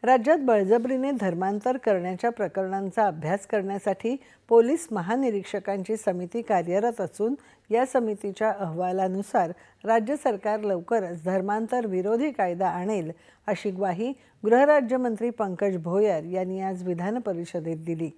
राज्यात बळजबरीने धर्मांतर करण्याच्या प्रकरणांचा अभ्यास करण्यासाठी पोलीस महानिरीक्षकांची समिती कार्यरत असून या समितीच्या अहवालानुसार राज्य सरकार लवकरच धर्मांतर विरोधी कायदा आणेल अशी ग्वाही गृहराज्यमंत्री पंकज भोयर यांनी आज विधान परिषदेत दिली।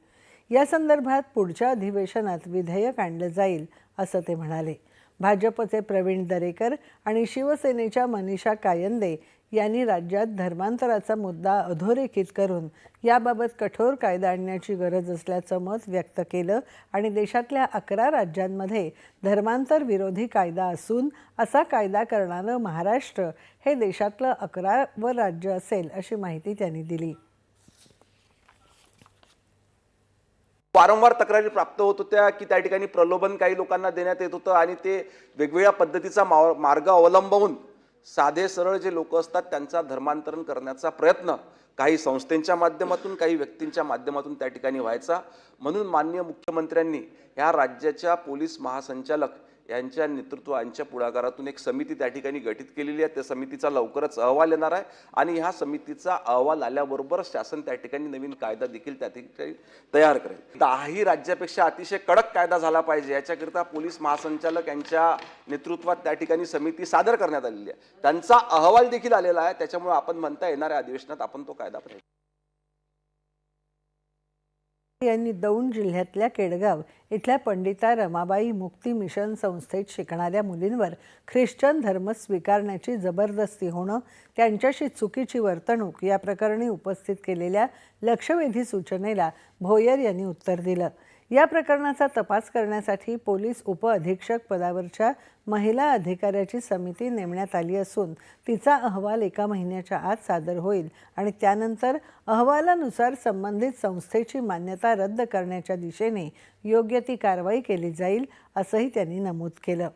या संदर्भात पुढच्या अधिवेशनात विधेयक आणलं जाईल असं ते म्हणाले। भाजपचे प्रवीण दरेकर आणि शिवसेनेच्या मनीषा कायंदे यांनी राज्यात धर्मांतराचा मुद्दा अधोरेखित करून याबाबत कठोर कायदा आणण्याची गरज असल्याचं मत व्यक्त केलं आणि देशातल्या 11 राज्यांमध्ये धर्मांतर विरोधी कायदा असून असा कायदा करणारं महाराष्ट्र हे देशातलं 11वं राज्य असेल अशी माहिती त्यांनी दिली। वारंवार तक्रारी प्राप्त होत होत्या की त्या ठिकाणी प्रलोभन काही लोकांना देण्यात येत होतं आणि ते वेगवेगळ्या पद्धतीचा मार्ग अवलंबून साधे सरळ जे लोक असतात त्यांचा धर्मांतरण करण्याचा प्रयत्न काही संस्थांच्या माध्यमातून काही व्यक्तींच्या माध्यमातून त्या ठिकाणी व्हायचा। म्हणून माननीय मुख्यमंत्र्यांनी या राज्याच्या पोलीस महासंचालक यांच्या नेतृत्वाच्या पुढाकारातून एक समिती त्या ठिकाणी गठीत केलेली आहे। त्या समितीचा लवकरच अहवाल येणार आहे आणि ह्या समितीचा अहवाल आल्याबरोबर शासन त्या ठिकाणी नवीन कायदा देखील त्या ठिकाणी तयार करेल। 10ही राज्यापेक्षा अतिशय कडक कायदा झाला पाहिजे याच्याकरता पोलीस महासंचालक यांच्या नेतृत्वात त्या ठिकाणी समिती सादर करण्यात आलेली आहे। त्यांचा अहवाल देखील आलेला आहे, त्याच्यामुळे आपण म्हणता येणाऱ्या अधिवेशनात आपण तो कायदा पाहिजे। यांनी दौंड जिल्ह्यातल्या केडगाव इथल्या पंडिता रमाबाई मुक्ती मिशन संस्थेत शिकणाऱ्या मुलींवर ख्रिश्चन धर्म स्वीकारण्याची जबरदस्ती होणं, त्यांच्याशी चुकीची वर्तणूक या प्रकरणी उपस्थित केलेल्या लक्षवेधी सूचनेला भोयर यांनी उत्तर दिलं। या प्रकरणाचा तपास करण्यासाठी पोलीस उपअधीक्षक पदावरच्या महिला अधिकाऱ्याची समिती नेमण्यात आली असून तिचा अहवाल 1 महिन्याच्या आत सादर होईल आणि त्यानंतर अहवालानुसार संबंधित संस्थेची मान्यता रद्द करण्याच्या दिशेने योग्य ती कारवाई केली जाईल असंही त्यांनी नमूद केलं।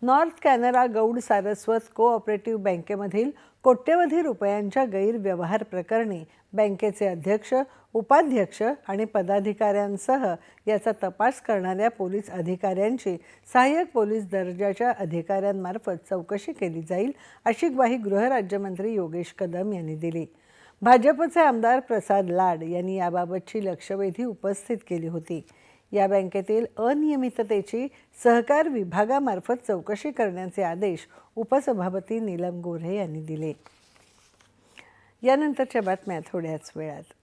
नॉर्थ कॅनरा गौड सारस्वत कोऑपरेटिव्ह बँकेमधील कोट्यवधी रुपयांच्या गैरव्यवहार प्रकरणी बँकेचे अध्यक्ष, उपाध्यक्ष आणि पदाधिकाऱ्यांसह याचा तपास करणाऱ्या पोलीस अधिकाऱ्यांची सहाय्यक पोलीस दर्जाच्या अधिकाऱ्यांमार्फत चौकशी केली जाईल अशी ग्वाही गृहराज्यमंत्री योगेश कदम यांनी दिली। भाजपचे आमदार प्रसाद लाड यांनी याबाबतची लक्षवेधी उपस्थित केली होती। या बँकेतील अनियमिततेची सहकार विभागामार्फत चौकशी करण्याचे आदेश उपसभापती नीलम गोऱ्हे यांनी दिले। यानंतरच्या बातम्या थोड्याच वेळात।